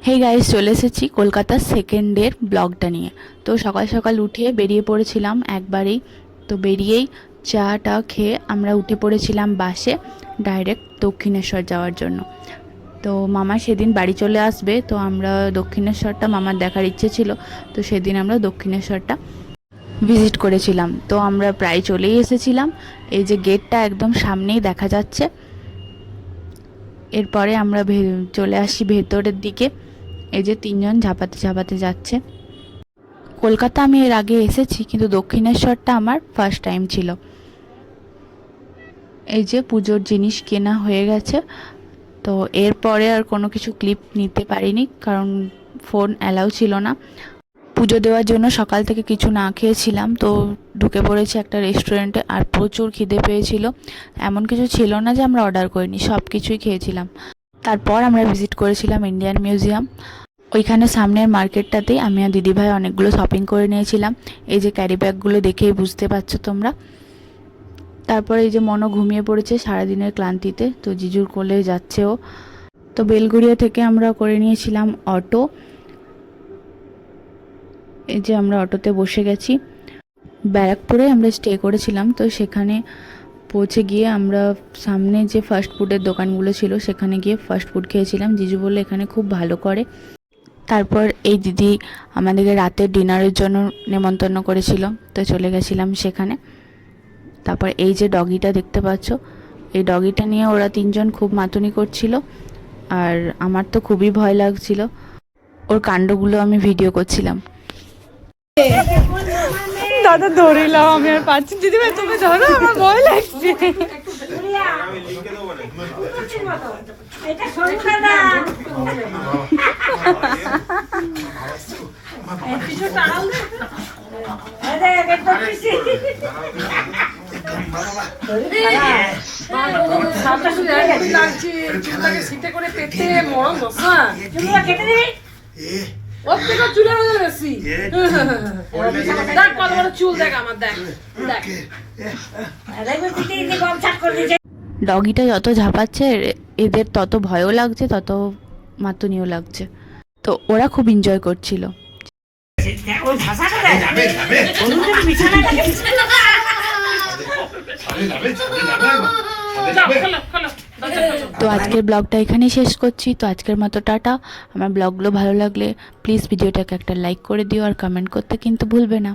Hey guys, চলে এসেছি কলকাতার সেকেন্ড ডের ব্লগটা নিয়ে। তো সকাল সকাল উঠে বেরিয়ে পড়েছিলাম একবারেই। তো বেরিয়েই চাটা খেয়ে আমরা উঠে পড়েছিলাম বাসে ডাইরেক্ট দক্ষিণেশ্বর যাওয়ার জন্য। তো মামা সেদিন বাড়ি চলে আসবে, তো আমরা দক্ষিণেশ্বরটা মামার দেখার ইচ্ছে ছিল, তো সেদিন আমরা দক্ষিণেশ্বরটা ভিজিট করেছিলাম। তো আমরা প্রায় চলেই এসেছিলাম, এই যে গেটটা একদম সামনেই দেখা যাচ্ছে। এরপরে আমরা চলে আসি ভেতরের দিকে। এই যে তিনজন ঝাপাতে ঝাপাতে যাচ্ছে। কলকাতা আমি এর আগে এসেছি, কিন্তু দক্ষিণেশ্বরটা আমার ফার্স্ট টাইম ছিল। এই যে পুজোর জিনিস কেনা হয়ে গেছে। তো এরপরে আর কোনো কিছু ক্লিপ নিতে পারিনি, কারণ ফোন অ্যালাউ ছিল না। পুজো দেওয়ার জন্য সকাল থেকে কিছু না খেয়েছিলাম, তো ঢুকে পড়েছি একটা রেস্টুরেন্টে, আর প্রচুর খিদে পেয়েছিল। এমন কিছু ছিল না যে আমরা অর্ডার করিনি, সব কিছুই খেয়েছিলাম। তারপর আমরা ভিজিট করেছিলাম ইন্ডিয়ান মিউজিয়াম। ওইখানে সামনের মার্কেটটাতেই আমি আর দিদিভাই অনেকগুলো শপিং করে নিয়েছিলাম। এই যে ক্যারি ব্যাগগুলো দেখেই বুঝতে পারছো তোমরা। তারপর এই যে মনও ঘুমিয়ে পড়েছে সারাদিনের ক্লান্তিতে, তো জিজুর কোলে যাচ্ছে ও। তো বেলগুড়িয়া থেকে আমরা করে নিয়েছিলাম অটো। এই যে আমরা অটোতে বসে গেছি। ব্যারাকপুরে আমরা স্টে করেছিলাম, তো সেখানে পৌঁছে গিয়ে আমরা সামনে যে ফাস্ট ফুডের দোকানগুলো ছিল সেখানে গিয়ে ফাস্ট ফুড খেয়েছিলাম। জিজু বললে এখানে খুব ভালো করে। তারপর এই দিদি আমাদেরকে রাতের ডিনারের জন্য নেমন্তন্ন করেছিল, তো চলে গেছিলাম সেখানে। তারপর এই যে ডগিটা দেখতে পাচ্ছ, এই ডগিটা নিয়ে ওরা তিনজন খুব মাতুনি করছিল, আর আমার তো খুবই ভয় লাগছিল। ওর কাণ্ডগুলো আমি ভিডিও করছিলাম। দাদা ধরিলাম, আমি আর পাচ্ছি। দিদিভাই তুমি ধরো, আমার ভয় লাগছে। শীতে করে পেতে মরণ দশা কেটে দিবি। ওর থেকে চুলের বেশি দেখ, কত বড় চুল দেখ আমার, দেখ দেখ। ডগিটা যত ঝাঁপাচ্ছে এদের তত ভয়ও লাগছে, তত মাতুনিও লাগছে। তো ওরা খুব এনজয় করছিল। তো আজকের ব্লগটা এখানেই শেষ করছি। তো আজকের মতো টাটা। আমার ব্লগগুলো ভালো লাগলে প্লিজ ভিডিওটাকে একটা লাইক করে দিও, আর কমেন্ট করতে কিন্তু ভুলবে না।